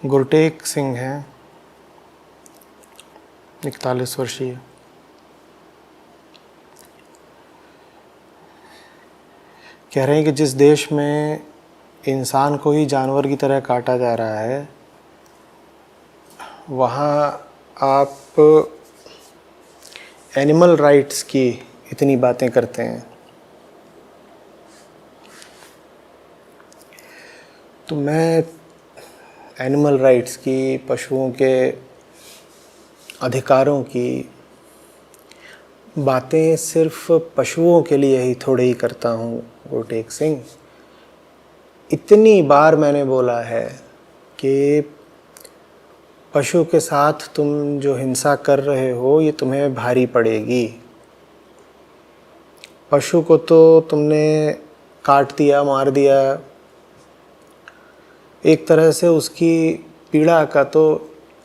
गुरटेक सिंह हैं, 41 वर्षीय। कह रहे हैं कि जिस देश में इंसान को ही जानवर की तरह काटा जा रहा है, वहाँ आप एनिमल राइट्स की इतनी बातें करते हैं। तो मैं एनिमल राइट्स की, पशुओं के अधिकारों की बातें सिर्फ पशुओं के लिए ही थोड़े ही करता हूँ गुरटेक सिंह। इतनी बार मैंने बोला है कि पशु के साथ तुम जो हिंसा कर रहे हो ये तुम्हें भारी पड़ेगी। पशु को तो तुमने काट दिया, मार दिया, एक तरह से उसकी पीड़ा का तो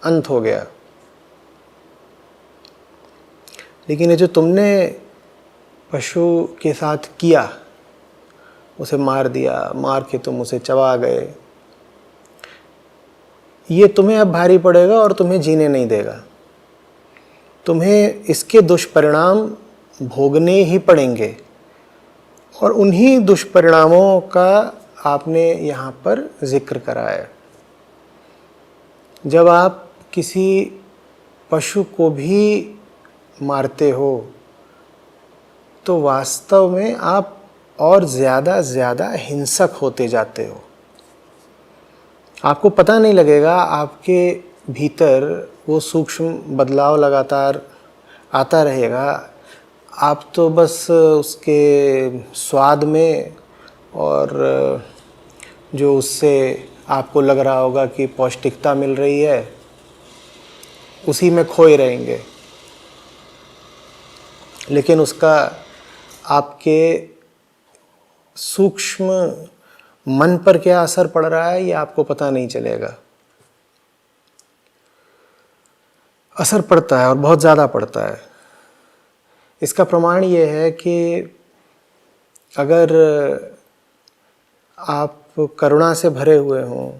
अंत हो गया। लेकिन ये जो तुमने पशु के साथ किया, उसे मार दिया, मार के तुम उसे चबा गए, ये तुम्हें अब भारी पड़ेगा और तुम्हें जीने नहीं देगा। तुम्हें इसके दुष्परिणाम भोगने ही पड़ेंगे। और उन्हीं दुष्परिणामों का आपने यहाँ पर जिक्र करा है। जब आप किसी पशु को भी मारते हो तो वास्तव में आप और ज़्यादा हिंसक होते जाते हो। आपको पता नहीं लगेगा, आपके भीतर वो सूक्ष्म बदलाव लगातार आता रहेगा। आप तो बस उसके स्वाद में और जो उससे आपको लग रहा होगा कि पौष्टिकता मिल रही है, उसी में खोए रहेंगे। लेकिन उसका आपके सूक्ष्म मन पर क्या असर पड़ रहा है ये आपको पता नहीं चलेगा। असर पड़ता है और बहुत ज़्यादा पड़ता है। इसका प्रमाण ये है कि अगर आप करुणा से भरे हुए हों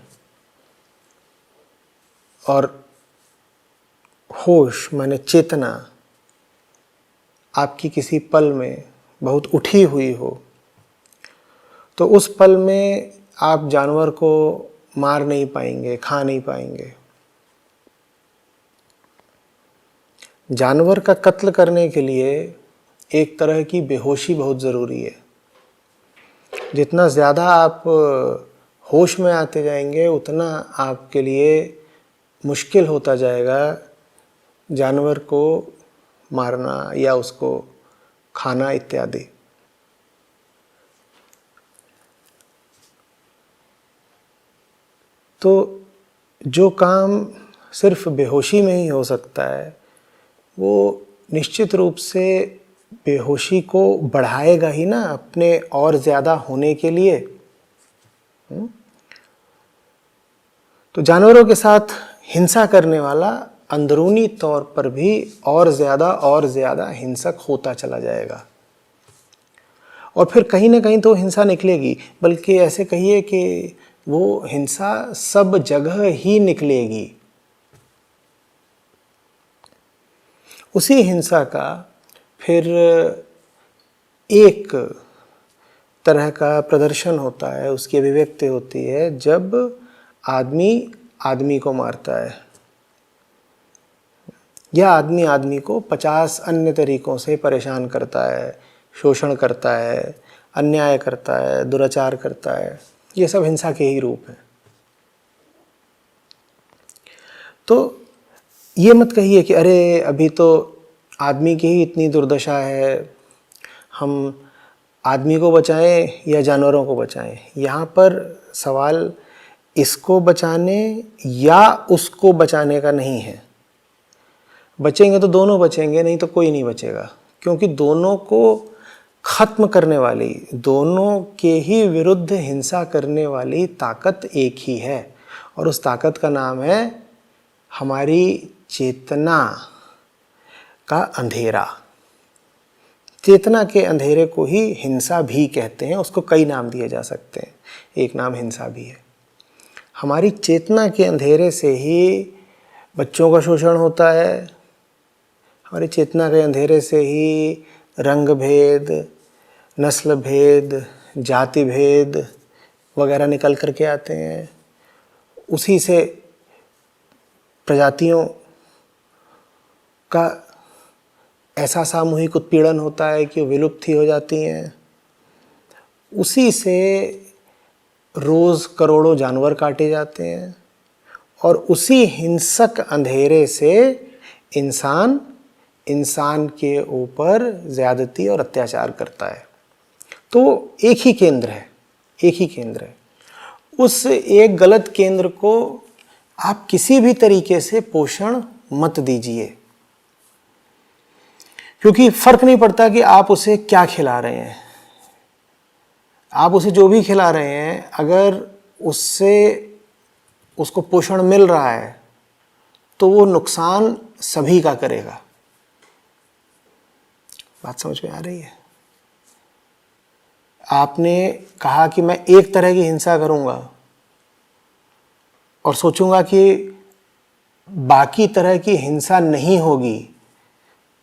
और होश माने चेतना आपकी किसी पल में बहुत उठी हुई हो, तो उस पल में आप जानवर को मार नहीं पाएंगे, खा नहीं पाएंगे। जानवर का कत्ल करने के लिए एक तरह की बेहोशी बहुत ज़रूरी है। जितना ज़्यादा आप होश में आते जाएंगे, उतना आपके लिए मुश्किल होता जाएगा जानवर को मारना या उसको खाना इत्यादि। तो जो काम सिर्फ बेहोशी में ही हो सकता है, वो निश्चित रूप से बेहोशी को बढ़ाएगा ही ना, अपने और ज़्यादा होने के लिए। तो जानवरों के साथ हिंसा करने वाला अंदरूनी तौर पर भी और ज़्यादा हिंसक होता चला जाएगा। और फिर कहीं ना कहीं तो हिंसा निकलेगी, बल्कि ऐसे कहिए कि वो हिंसा सब जगह ही निकलेगी। उसी हिंसा का फिर एक तरह का प्रदर्शन होता है, उसकी अभिव्यक्ति होती है जब आदमी आदमी को मारता है या आदमी आदमी को 50 अन्य तरीकों से परेशान करता है, शोषण करता है, अन्याय करता है, दुराचार करता है। ये सब हिंसा के ही रूप हैं। तो ये मत कहिए कि अरे अभी तो आदमी की ही इतनी दुर्दशा है, हम आदमी को बचाएं या जानवरों को बचाएं। यहाँ पर सवाल इसको बचाने या उसको बचाने का नहीं है। बचेंगे तो दोनों बचेंगे, नहीं तो कोई नहीं बचेगा। क्योंकि दोनों को खत्म करने वाली, दोनों के ही विरुद्ध हिंसा करने वाली ताकत एक ही है, और उस ताकत का नाम है हमारी चेतना का अंधेरा। चेतना के अंधेरे को ही हिंसा भी कहते हैं। उसको कई नाम दिए जा सकते हैं, एक नाम हिंसा भी है। हमारी चेतना के अंधेरे से ही बच्चों का शोषण होता है, हमारी चेतना के अंधेरे से ही रंग भेद, नस्ल भेद, जाति भेद वगैरह निकल कर के आते हैं। उसी से प्रजातियों का ऐसा सामूहिक उत्पीड़न होता है कि वो विलुप्त ही हो जाती हैं। उसी से रोज़ करोड़ों जानवर काटे जाते हैं और उसी हिंसक अंधेरे से इंसान के ऊपर ज़्यादती और अत्याचार करता है। तो एक ही केंद्र है। उस एक गलत केंद्र को आप किसी भी तरीके से पोषण मत दीजिए, क्योंकि फर्क नहीं पड़ता कि आप उसे क्या खिला रहे हैं। आप उसे जो भी खिला रहे हैं, अगर उसको पोषण मिल रहा है तो वो नुकसान सभी का करेगा। बात समझ में आ रही है? आपने कहा कि मैं एक तरह की हिंसा करूंगा और सोचूंगा कि बाकी तरह की हिंसा नहीं होगी,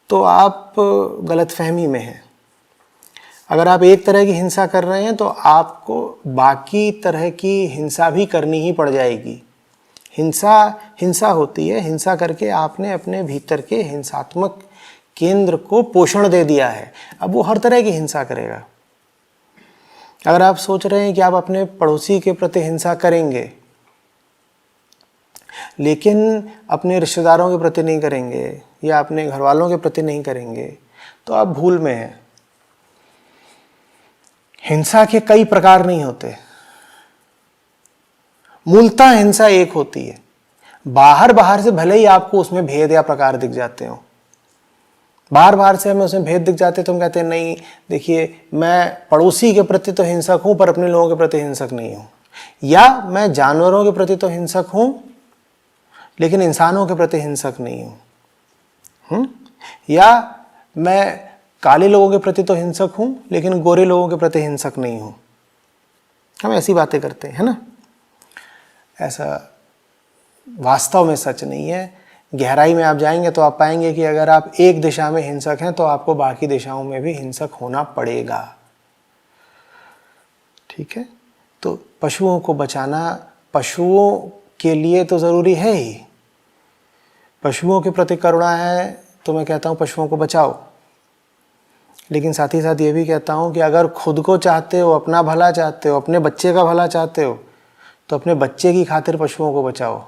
तो आप गलतफहमी में हैं। अगर आप एक तरह की हिंसा कर रहे हैं तो आपको बाकी तरह की हिंसा भी करनी ही पड़ जाएगी। हिंसा होती है, हिंसा करके आपने अपने भीतर के हिंसात्मक केंद्र को पोषण दे दिया है। अब वो हर तरह की हिंसा करेगा। अगर आप सोच रहे हैं कि आप अपने पड़ोसी के प्रति हिंसा करेंगे लेकिन अपने रिश्तेदारों के प्रति नहीं करेंगे या अपने घर वालों के प्रति नहीं करेंगे, तो आप भूल में हैं। हिंसा के कई प्रकार नहीं होते, मूलतः हिंसा एक होती है। बाहर से भले ही आपको उसमें भेद या प्रकार दिख जाते हो, बाहर से हमें उसमें भेद दिख जाते तो हम कहते हैं नहीं देखिए, मैं पड़ोसी के प्रति तो हिंसक हूं पर अपने लोगों के प्रति हिंसक नहीं हूं, या मैं जानवरों के प्रति तो हिंसक हूं लेकिन इंसानों के प्रति हिंसक नहीं हूं, या मैं काले लोगों के प्रति तो हिंसक हूं लेकिन गोरे लोगों के प्रति हिंसक नहीं हूं। हम ऐसी बातें करते हैं, है ना? ऐसा वास्तव में सच नहीं है। गहराई में आप जाएंगे तो आप पाएंगे कि अगर आप एक दिशा में हिंसक हैं तो आपको बाकी दिशाओं में भी हिंसक होना पड़ेगा। ठीक है? तो पशुओं को बचाना पशुओं के लिए तो ज़रूरी है ही। पशुओं के प्रति करुणा है तो मैं कहता हूँ पशुओं को बचाओ, लेकिन साथ ही साथ ये भी कहता हूँ कि अगर खुद को चाहते हो, अपना भला चाहते हो, अपने बच्चे का भला चाहते हो, तो अपने बच्चे की खातिर पशुओं को बचाओ।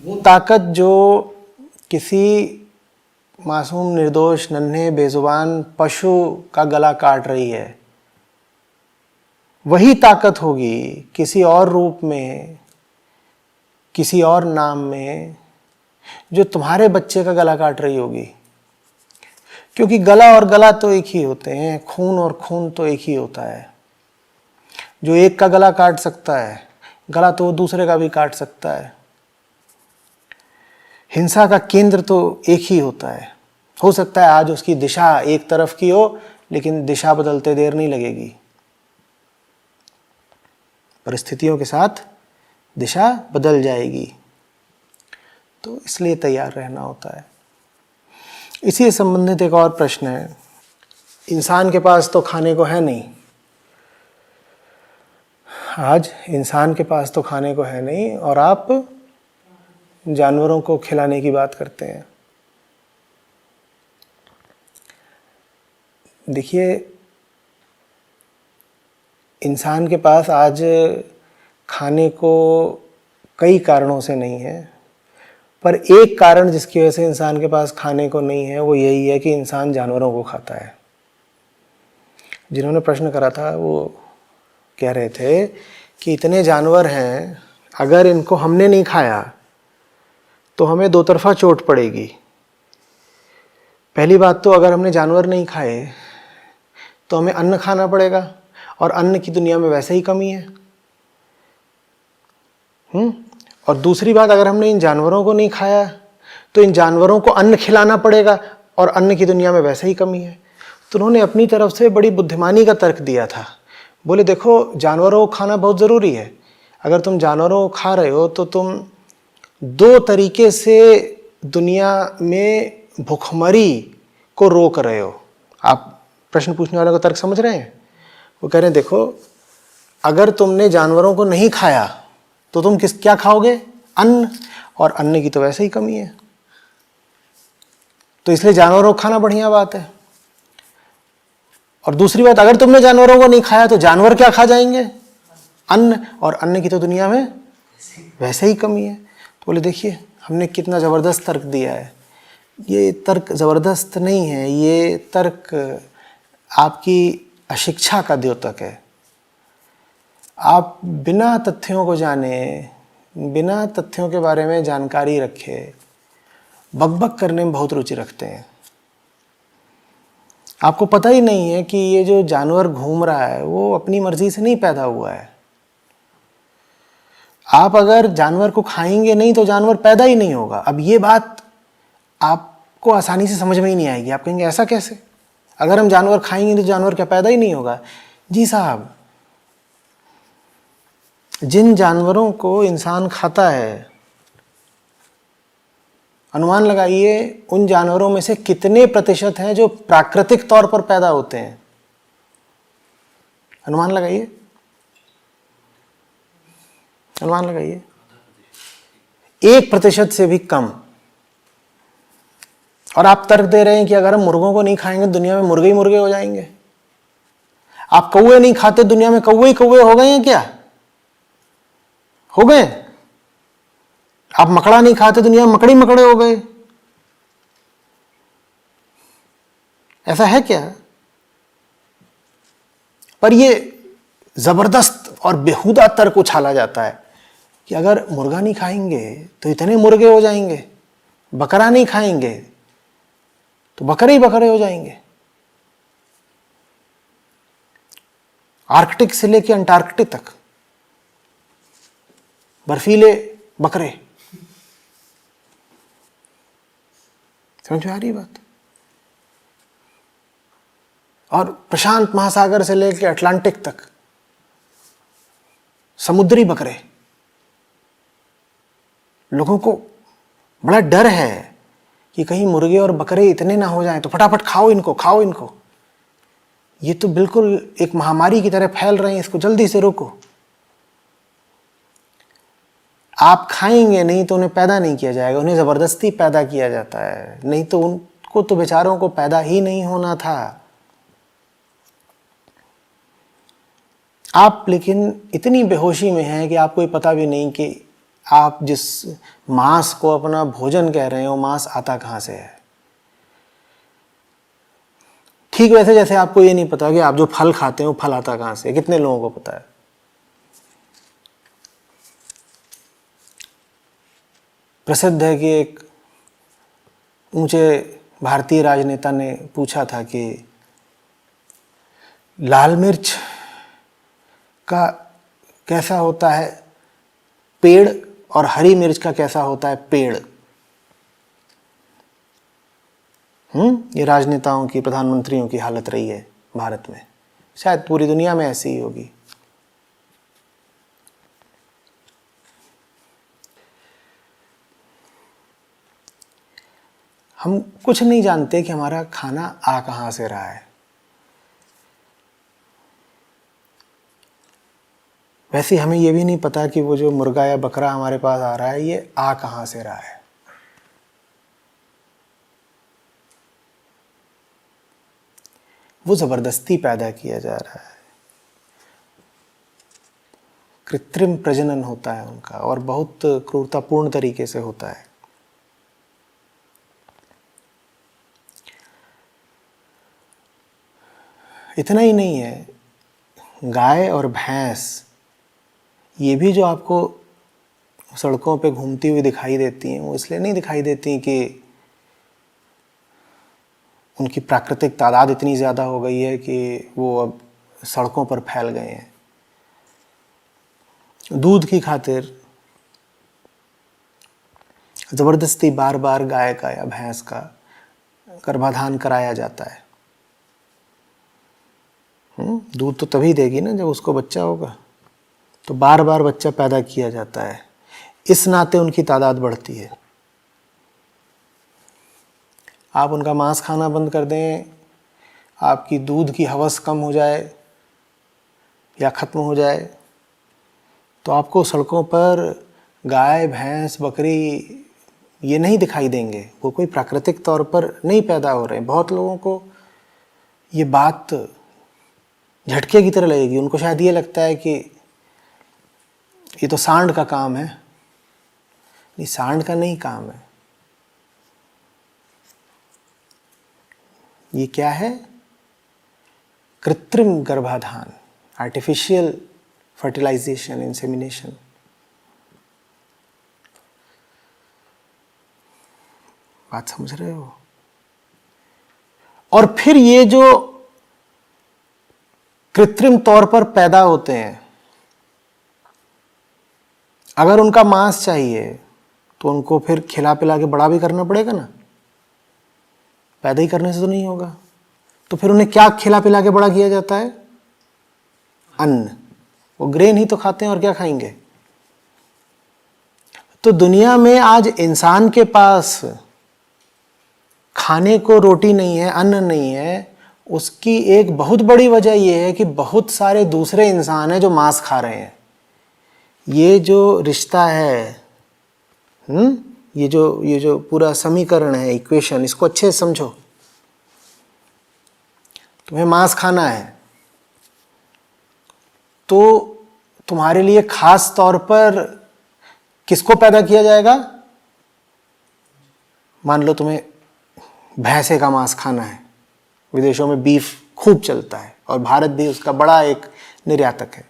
वो ताकत जो किसी मासूम, निर्दोष, नन्हे, बेजुबान पशु का गला काट रही है, वही ताकत होगी किसी और रूप में, किसी और नाम में, जो तुम्हारे बच्चे का गला काट रही होगी। क्योंकि गला और गला तो एक ही होते हैं, खून और खून तो एक ही होता है। जो एक का गला काट सकता है, गला तो दूसरे का भी काट सकता है। हिंसा का केंद्र तो एक ही होता है। हो सकता है आज उसकी दिशा एक तरफ की हो, लेकिन दिशा बदलते देर नहीं लगेगी। परिस्थितियों के साथ दिशा बदल जाएगी, तो इसलिए तैयार रहना होता है। इसी से संबंधित एक और प्रश्न है। इंसान के पास तो खाने को है नहीं, आज इंसान के पास तो खाने को है नहीं और आप जानवरों को खिलाने की बात करते हैं। देखिए, इंसान के पास आज खाने को कई कारणों से नहीं है, पर एक कारण जिसकी वजह से इंसान के पास खाने को नहीं है वो यही है कि इंसान जानवरों को खाता है। जिन्होंने प्रश्न करा था वो कह रहे थे कि इतने जानवर हैं, अगर इनको हमने नहीं खाया तो हमें दो तरफा चोट पड़ेगी। पहली बात तो अगर हमने जानवर नहीं खाए तो हमें अन्न खाना पड़ेगा, और अन्न की दुनिया में वैसे ही कमी है। और दूसरी बात, अगर हमने इन जानवरों को नहीं खाया तो इन जानवरों को अन्न खिलाना पड़ेगा, और अन्न की दुनिया में वैसे ही कमी है। तो उन्होंने अपनी तरफ से बड़ी बुद्धिमानी का तर्क दिया था। बोले देखो, जानवरों को खाना बहुत ज़रूरी है। अगर तुम जानवरों को खा रहे हो तो तुम दो तरीके से दुनिया में भुखमरी को रोक रहे हो। आप प्रश्न पूछने वाले को तर्क समझ रहे हैं? वो कह रहे हैं देखो, अगर तुमने जानवरों को नहीं खाया तो तुम क्या खाओगे? अन्न, और अन्न की तो वैसे ही कमी है, तो इसलिए जानवरों को खाना बढ़िया बात है। और दूसरी बात, अगर तुमने जानवरों को नहीं खाया तो जानवर क्या खा जाएंगे? अन्न, और अन्न की तो दुनिया में वैसे ही कमी है। तो बोले देखिए हमने कितना ज़बरदस्त तर्क दिया है। ये तर्क ज़बरदस्त नहीं है, ये तर्क आपकी अशिक्षा का द्योतक है। आप बिना तथ्यों को जाने, बिना तथ्यों के बारे में जानकारी रखे बकबक करने में बहुत रुचि रखते हैं। आपको पता ही नहीं है कि ये जो जानवर घूम रहा है वो अपनी मर्जी से नहीं पैदा हुआ है। आप अगर जानवर को खाएंगे नहीं तो जानवर पैदा ही नहीं होगा। अब ये बात आपको आसानी से समझ में ही नहीं आएगी। आप कहेंगे ऐसा कैसे? अगर हम जानवर खाएंगे तो जानवर क्या पैदा ही नहीं होगा? जी साहब, जिन जानवरों को इंसान खाता है, अनुमान लगाइए उन जानवरों में से कितने प्रतिशत हैं जो प्राकृतिक तौर पर पैदा होते हैं? अनुमान लगाइए, अनुमान लगाइए। 1% से भी कम। और आप तर्क दे रहे हैं कि अगर हम मुर्गों को नहीं खाएंगे दुनिया में मुर्गे ही मुर्गे हो जाएंगे। आप कौवे नहीं खाते, दुनिया में कौवे ही कौवे हो गए हैं क्या? हो गए? आप मकड़ा नहीं खाते, दुनिया में मकड़ी मकड़े हो गए। ऐसा है क्या? पर ये जबरदस्त और बेहुदा तर्क उछाला जाता है कि अगर मुर्गा नहीं खाएंगे तो इतने मुर्गे हो जाएंगे, बकरा नहीं खाएंगे तो बकरे ही बकरे हो जाएंगे। आर्कटिक से लेकर अंटार्कटिक तक बर्फीले बकरे। समझ में आ रही बात? और प्रशांत महासागर से लेकर अटलांटिक तक समुद्री बकरे। लोगों को बड़ा डर है कि कहीं मुर्गे और बकरे इतने ना हो जाएं तो फटाफट खाओ इनको, खाओ इनको। ये तो बिल्कुल एक महामारी की तरह फैल रहे हैं, इसको जल्दी से रोको। आप खाएंगे नहीं तो उन्हें पैदा नहीं किया जाएगा, उन्हें ज़बरदस्ती पैदा किया जाता है, नहीं तो उनको तो बेचारों को पैदा ही नहीं होना था। आप लेकिन इतनी बेहोशी में हैं कि आपको ये पता भी नहीं कि आप जिस मांस को अपना भोजन कह रहे हो, मांस आता कहाँ से है। ठीक वैसे जैसे आपको ये नहीं पता कि आप जो फल खाते हो फल आता कहाँ से। कितने लोगों को पता है? प्रसिद्ध है कि एक ऊंचे भारतीय राजनेता ने पूछा था कि लाल मिर्च का कैसा होता है पेड़ और हरी मिर्च का कैसा होता है पेड़। ये राजनेताओं की, प्रधानमंत्रियों की हालत रही है भारत में, शायद पूरी दुनिया में ऐसी ही होगी। हम कुछ नहीं जानते कि हमारा खाना आ कहाँ से रहा है। वैसे हमें ये भी नहीं पता कि वो जो मुर्गा या बकरा हमारे पास आ रहा है ये आ कहाँ से रहा है। वो ज़बरदस्ती पैदा किया जा रहा है, कृत्रिम प्रजनन होता है उनका, और बहुत क्रूरतापूर्ण तरीके से होता है। इतना ही नहीं है, गाय और भैंस ये भी जो आपको सड़कों पे घूमती हुई दिखाई देती हैं, वो इसलिए नहीं दिखाई देती कि उनकी प्राकृतिक तादाद इतनी ज़्यादा हो गई है कि वो अब सड़कों पर फैल गए हैं। दूध की खातिर ज़बरदस्ती बार बार गाय का या भैंस का गर्भाधान कराया जाता है। दूध तो तभी देगी ना जब उसको बच्चा होगा। तो बार बार बच्चा पैदा किया जाता है, इस नाते उनकी तादाद बढ़ती है। आप उनका मांस खाना बंद कर दें, आपकी दूध की हवस कम हो जाए या ख़त्म हो जाए, तो आपको सड़कों पर गाय, भैंस, बकरी ये नहीं दिखाई देंगे। वो कोई प्राकृतिक तौर पर नहीं पैदा हो रहे हैं। बहुत लोगों को ये बात झटके की तरह लगेगी। उनको शायद ये लगता है कि ये तो सांड का काम है। नहीं, सांड का नहीं काम है। ये क्या है? कृत्रिम गर्भाधान, आर्टिफिशियल फर्टिलाइजेशन, इंसेमिनेशन। बात समझ रहे हो? और फिर ये जो कृत्रिम तौर पर पैदा होते हैं, अगर उनका मांस चाहिए तो उनको फिर खिला पिला के बड़ा भी करना पड़ेगा ना। पैदा ही करने से तो नहीं होगा। तो फिर उन्हें क्या खिला पिला के बड़ा किया जाता है? अन्न। वो ग्रेन ही तो खाते हैं, और क्या खाएंगे? तो दुनिया में आज इंसान के पास खाने को रोटी नहीं है, अन्न नहीं है। उसकी एक बहुत बड़ी वजह यह है कि बहुत सारे दूसरे इंसान हैं जो मांस खा रहे हैं। ये जो रिश्ता है, ये जो पूरा समीकरण है, इक्वेशन, इसको अच्छे से समझो। तुम्हें मांस खाना है तो तुम्हारे लिए खास तौर पर किसको पैदा किया जाएगा? मान लो तुम्हें भैंसे का मांस खाना है। विदेशों में बीफ खूब चलता है और भारत भी उसका बड़ा एक निर्यातक है।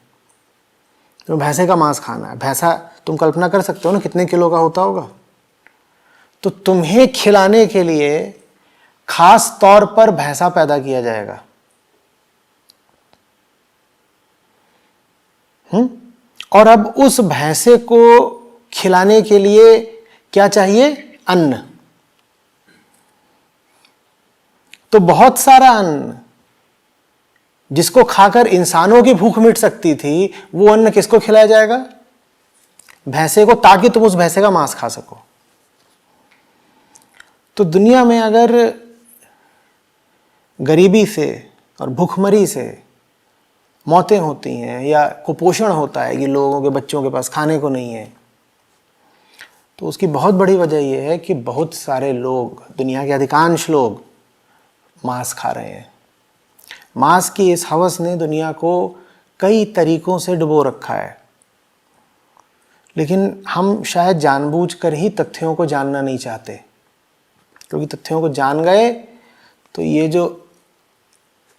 तो भैंसे का मांस खाना है। भैंसा तुम कल्पना कर सकते हो ना कितने किलो का होता होगा। तो तुम्हें खिलाने के लिए खास तौर पर भैंसा पैदा किया जाएगा। और अब उस भैंसे को खिलाने के लिए क्या चाहिए? अन्न। तो बहुत सारा अन्न जिसको खाकर इंसानों की भूख मिट सकती थी, वो अन्न किसको खिलाया जाएगा? भैंसे को, ताकि तुम उस भैंसे का मांस खा सको। तो दुनिया में अगर गरीबी से और भूखमरी से मौतें होती हैं या कुपोषण होता है कि लोगों के बच्चों के पास खाने को नहीं है, तो उसकी बहुत बड़ी वजह यह है कि बहुत सारे लोग, दुनिया के अधिकांश लोग मांस खा रहे हैं। मांस की इस हवस ने दुनिया को कई तरीकों से डुबो रखा है, लेकिन हम शायद जानबूझकर ही तथ्यों को जानना नहीं चाहते, क्योंकि तथ्यों को जान गए तो ये जो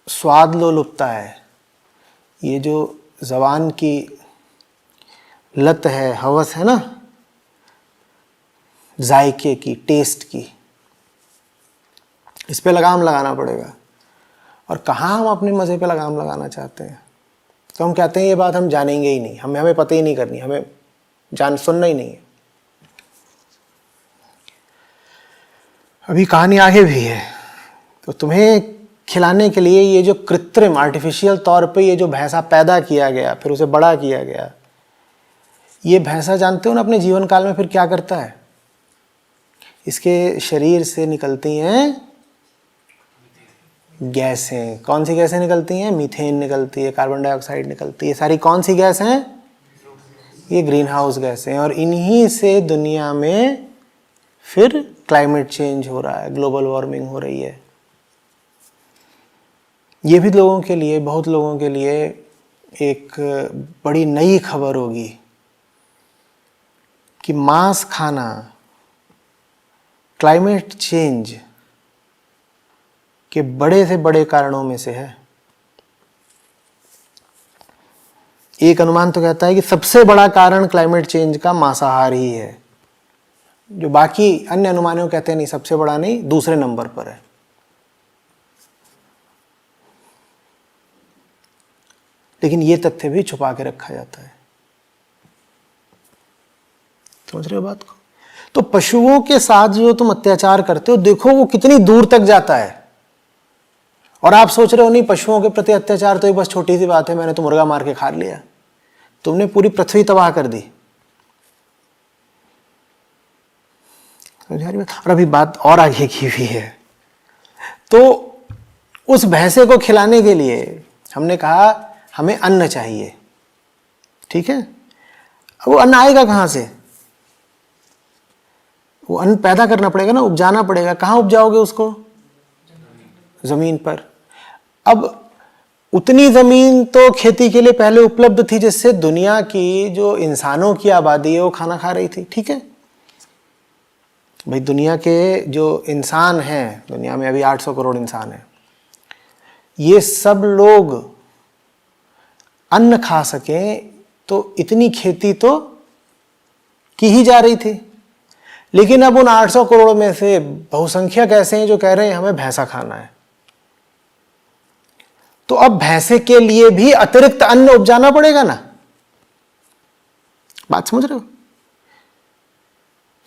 स्वाद लोलुपता है, ये जो ज़बान की लत है, हवस है ना, जायके की, टेस्ट की, इस पे लगाम लगाना पड़ेगा। और कहाँ हम अपने मज़े पे लगाम लगाना चाहते हैं? तो हम कहते हैं ये बात हम जानेंगे ही नहीं, हमें पता ही नहीं करनी, हमें सुनना ही नहीं है। अभी कहानी आगे भी है। तो तुम्हें खिलाने के लिए ये जो कृत्रिम, आर्टिफिशियल तौर पे ये जो भैंसा पैदा किया गया, फिर उसे बड़ा किया गया, ये भैंसा जानते हो ना अपने जीवन काल में फिर क्या करता है? इसके शरीर से निकलती हैं गैसें। कौन सी गैसें निकलती हैं? मीथेन निकलती है, कार्बन डाइऑक्साइड निकलती है। सारी कौन सी गैस हैं? ये ग्रीन हाउस गैसें। और इन्हीं से दुनिया में फिर क्लाइमेट चेंज हो रहा है, ग्लोबल वार्मिंग हो रही है। ये भी लोगों के लिए, बहुत लोगों के लिए एक बड़ी नई खबर होगी कि मांस खाना क्लाइमेट चेंज के बड़े से बड़े कारणों में से है। एक अनुमान तो कहता है कि सबसे बड़ा कारण क्लाइमेट चेंज का मांसाहार ही है। जो बाकी अन्य अनुमानों कहते हैं नहीं, सबसे बड़ा नहीं, दूसरे नंबर पर है। लेकिन ये तथ्य भी छुपा के रखा जाता है। समझ रहे हो बात को? तो पशुओं के साथ जो तुम अत्याचार करते हो, देखो वो कितनी दूर तक जाता है। और आप सोच रहे हो नहीं, पशुओं के प्रति अत्याचार तो एक बस छोटी सी बात है, मैंने तो मुर्गा मार के खा लिया। तुमने पूरी पृथ्वी तबाह कर दी। और अभी बात और आगे की भी है। तो उस भैंसे को खिलाने के लिए हमने कहा हमें अन्न चाहिए, ठीक है। अब वो अन्न आएगा कहां से? वो अन्न पैदा करना पड़ेगा ना, उपजाना पड़ेगा। कहां उपजाओगे उसको? जमीन पर। अब उतनी जमीन तो खेती के लिए पहले उपलब्ध थी जिससे दुनिया की जो इंसानों की आबादी है वो खाना खा रही थी, ठीक है भाई। दुनिया के जो इंसान हैं, दुनिया में अभी 800 करोड़ इंसान हैं, ये सब लोग अन्न खा सकें तो इतनी खेती तो की ही जा रही थी। लेकिन अब उन 800 करोड़ में से बहुसंख्यक ऐसे हैं जो कह रहे हैं हमें भैंसा खाना है। तो अब भैंसे के लिए भी अतिरिक्त अन्न उपजाना पड़ेगा ना। बात समझ रहे हो?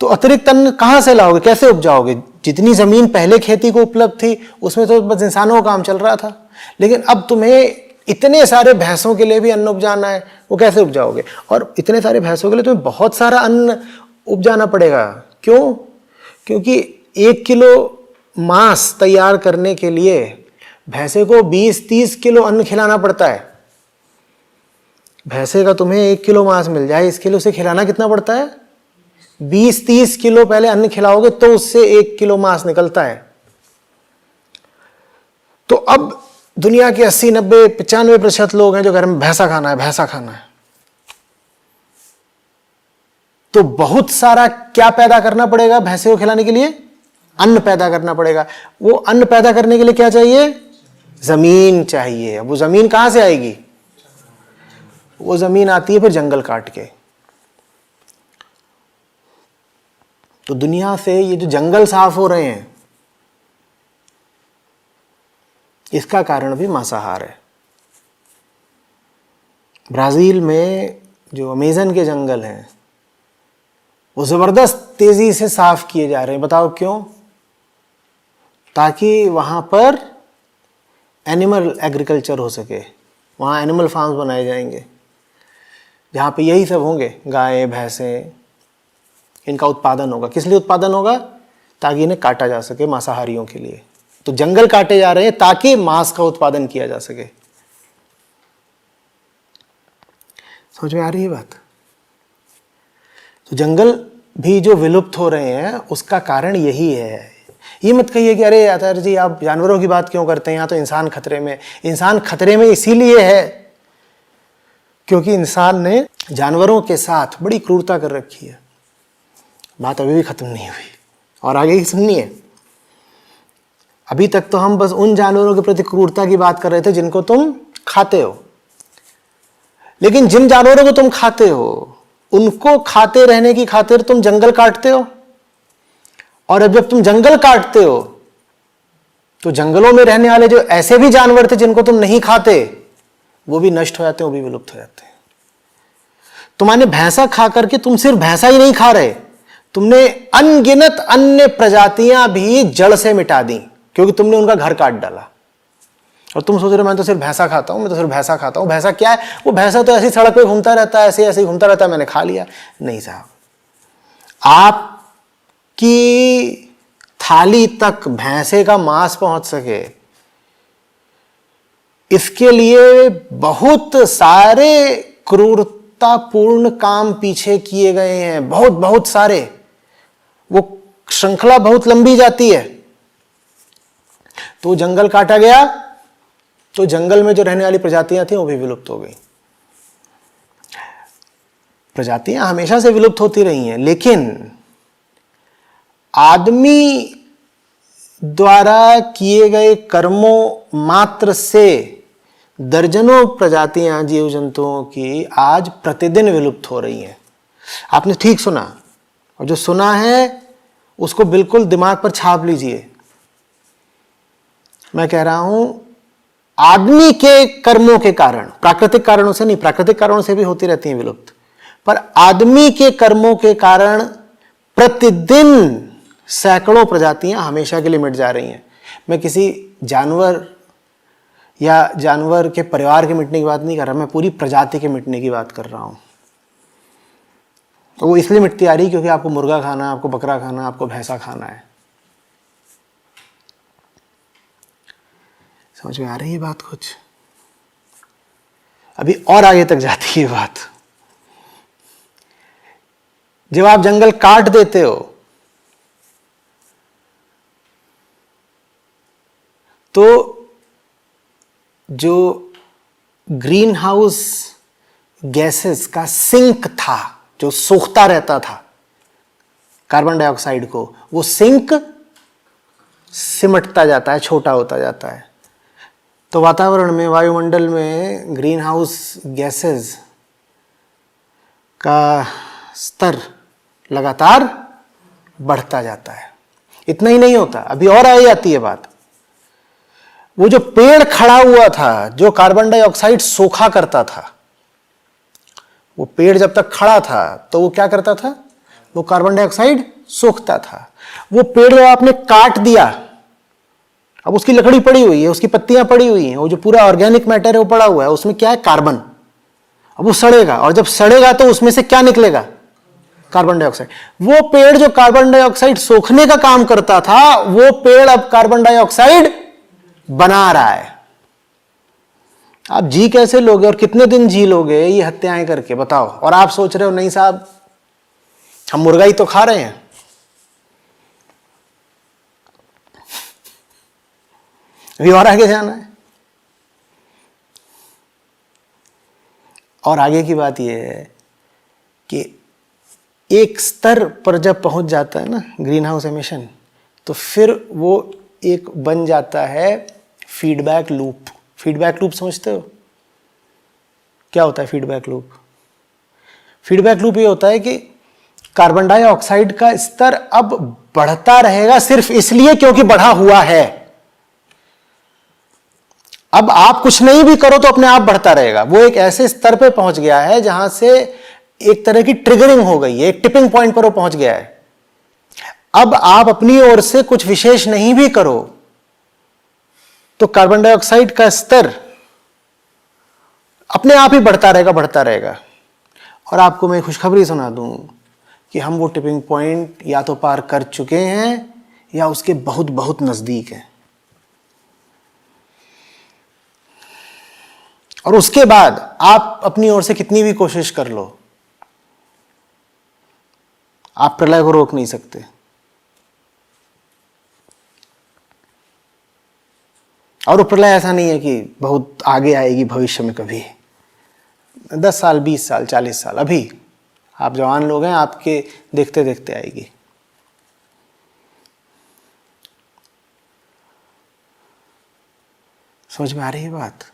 तो अतिरिक्त अन्न कहां से लाओगे, कैसे उपजाओगे? जितनी जमीन पहले खेती को उपलब्ध थी उसमें तो बस इंसानों का काम चल रहा था, लेकिन अब तुम्हें इतने सारे भैंसों के लिए भी अन्न उपजाना है, वो कैसे उपजाओगे? और इतने सारे भैंसों के लिए तुम्हें बहुत सारा अन्न उपजाना पड़ेगा। क्यों? क्योंकि 1 किलो मांस तैयार करने के लिए भैंसे को 20-30 किलो अन्न खिलाना पड़ता है। भैंसे का तुम्हें 1 किलो मांस मिल जाए, इसके लिए उसे खिलाना कितना पड़ता है? 20-30 किलो पहले अन्न खिलाओगे तो उससे 1 किलो मांस निकलता है। तो अब दुनिया के 80, 90, 95% लोग हैं जो घर में भैंसा खाना है, भैंसा खाना है। तो बहुत सारा क्या पैदा करना पड़ेगा भैंसे को खिलाने के लिए? अन्न पैदा करना पड़ेगा। वो अन्न पैदा करने के लिए क्या चाहिए? जमीन चाहिए। अब वो जमीन कहां से आएगी? वो जमीन आती है फिर जंगल काट के। तो दुनिया से ये जो जंगल साफ हो रहे हैं इसका कारण भी मांसाहार है। ब्राजील में जो अमेज़न के जंगल हैं वो जबरदस्त तेजी से साफ किए जा रहे हैं। बताओ क्यों? ताकि वहां पर एनिमल एग्रीकल्चर हो सके, वहां एनिमल फार्म्स बनाए जाएंगे जहां पे यही सब होंगे, गायें, भैंसें, इनका उत्पादन होगा। किस लिए उत्पादन होगा? ताकि इन्हें काटा जा सके मांसाहारियों के लिए। तो जंगल काटे जा रहे हैं ताकि मांस का उत्पादन किया जा सके। समझ में आ रही है बात? तो जंगल भी जो विलुप्त हो रहे हैं उसका कारण यही है। ये मत कहिए कि अरे आचार्य जी आप जानवरों की बात क्यों करते हैं, यहाँ तो इंसान खतरे में। इंसान खतरे में इसीलिए है क्योंकि इंसान ने जानवरों के साथ बड़ी क्रूरता कर रखी है। बात अभी भी खत्म नहीं हुई और आगे ही सुननी है। अभी तक तो हम बस उन जानवरों के प्रति क्रूरता की बात कर रहे थे जिनको तुम खाते हो, लेकिन जिन जानवरों को तुम खाते हो उनको खाते रहने की खातिर तुम जंगल काटते हो। और अब जब तुम जंगल काटते हो तो जंगलों में रहने वाले जो ऐसे भी जानवर थे जिनको तुम नहीं खाते वो भी नष्ट हो जाते हैं, वो भी विलुप्त हो जाते हैं। तुम्हारे भैंसा खा करके तुम सिर्फ भैंसा ही नहीं खा रहे, तुमने अनगिनत अन्य प्रजातियां भी जड़ से मिटा दी क्योंकि तुमने उनका घर काट डाला। और तुम सोच रहे मैं तो सिर्फ भैंसा खाता हूं, मैं तो सिर्फ भैंसा खाता हूं। भैंसा क्या है? वो भैंसा तो ऐसी सड़क पे घूमता रहता है, ऐसे ऐसे घूमता रहता है, मैंने खा लिया। नहीं साहब, आपकी थाली तक भैंसे का मांस पहुंच सके इसके लिए बहुत सारे क्रूरतापूर्ण काम पीछे किए गए हैं, बहुत बहुत सारे। वो श्रृंखला बहुत लंबी जाती है। तो जंगल काटा गया तो जंगल में जो रहने वाली प्रजातियां थी वो भी विलुप्त हो गई। प्रजातियां हमेशा से विलुप्त होती रही हैं, लेकिन आदमी द्वारा किए गए कर्मों मात्र से दर्जनों प्रजातियां जीव जंतुओं की आज प्रतिदिन विलुप्त हो रही हैं। आपने ठीक सुना, और जो सुना है उसको बिल्कुल दिमाग पर छाप लीजिए। मैं कह रहा हूं आदमी के कर्मों के कारण, प्राकृतिक कारणों से नहीं, प्राकृतिक कारणों से भी होती रहती हैं विलुप्त, पर आदमी के कर्मों के कारण प्रतिदिन सैकड़ों प्रजातियां हमेशा के लिए मिट जा रही हैं। मैं किसी जानवर या जानवर के परिवार के मिटने की बात नहीं कर रहा, मैं पूरी प्रजाति के मिटने की बात कर रहा हूँ। तो वो इसलिए मिटती आ रही क्योंकि आपको मुर्गा खाना है, आपको बकरा खाना है, आपको भैंसा खाना है। समझ में आ रही है बात कुछ? अभी और आगे तक जाती है बात। जब आप जंगल काट देते हो तो जो ग्रीन हाउस गैसेस का सिंक था, जो सोखता रहता था कार्बन डाइऑक्साइड को, वो सिंक सिमटता जाता है, छोटा होता जाता है। तो वातावरण में, वायुमंडल में ग्रीन हाउस गैसेस का स्तर लगातार बढ़ता जाता है। इतना ही नहीं होता, अभी और आ जाती है बात। वो जो पेड़ खड़ा हुआ था, जो कार्बन डाइऑक्साइड सोखा करता था, वो पेड़ जब तक खड़ा था तो वो क्या करता था? वो कार्बन डाइऑक्साइड सोखता था। वो पेड़ जब आपने काट दिया, अब उसकी लकड़ी पड़ी हुई है, उसकी पत्तियां पड़ी हुई हैं, वो जो पूरा ऑर्गेनिक मैटर है वो पड़ा हुआ है, उसमें क्या है? कार्बन। अब वो सड़ेगा, और जब सड़ेगा तो उसमें से क्या निकलेगा? Carbon dioxide. वो पेड़ जो कार्बन डाइऑक्साइड सोखने का काम करता था, वो पेड़ अब कार्बन डाइऑक्साइड बना रहा है। आप जी कैसे लोगे और कितने दिन जी लोगे ये हत्याएं करके, बताओ? और आप सोच रहे हो नहीं साहब, हम मुर्गा ही तो खा रहे हैं। अभी और आगे जाना है। और आगे की बात यह है कि एक स्तर पर जब पहुंच जाता है ना ग्रीन हाउस एमिशन, तो फिर वो एक बन जाता है फीडबैक लूप। फीडबैक लूप समझते हो? क्या होता है फीडबैक लूप? फीडबैक लूप ये होता है कि कार्बन डाइऑक्साइड का स्तर अब बढ़ता रहेगा सिर्फ इसलिए क्योंकि बढ़ा हुआ है। अब आप कुछ नहीं भी करो तो अपने आप बढ़ता रहेगा। वो एक ऐसे स्तर पे पहुंच गया है जहां से एक तरह की ट्रिगरिंग हो गई है, एक टिपिंग पॉइंट पर वो पहुंच गया है। अब आप अपनी ओर से कुछ विशेष नहीं भी करो तो कार्बन डाइऑक्साइड का स्तर अपने आप ही बढ़ता रहेगा, बढ़ता रहेगा। और आपको मैं खुशखबरी सुना दूं कि हम वो टिपिंग पॉइंट या तो पार कर चुके हैं या उसके बहुत बहुत नजदीक हैं। और उसके बाद आप अपनी ओर से कितनी भी कोशिश कर लो, आप प्रलय को रोक नहीं सकते। और वो प्रलय ऐसा नहीं है कि बहुत आगे आएगी भविष्य में, कभी 10 साल, 20 साल, 40 साल, अभी आप जवान लोग हैं, आपके देखते देखते आएगी। समझ में आ रही है बात?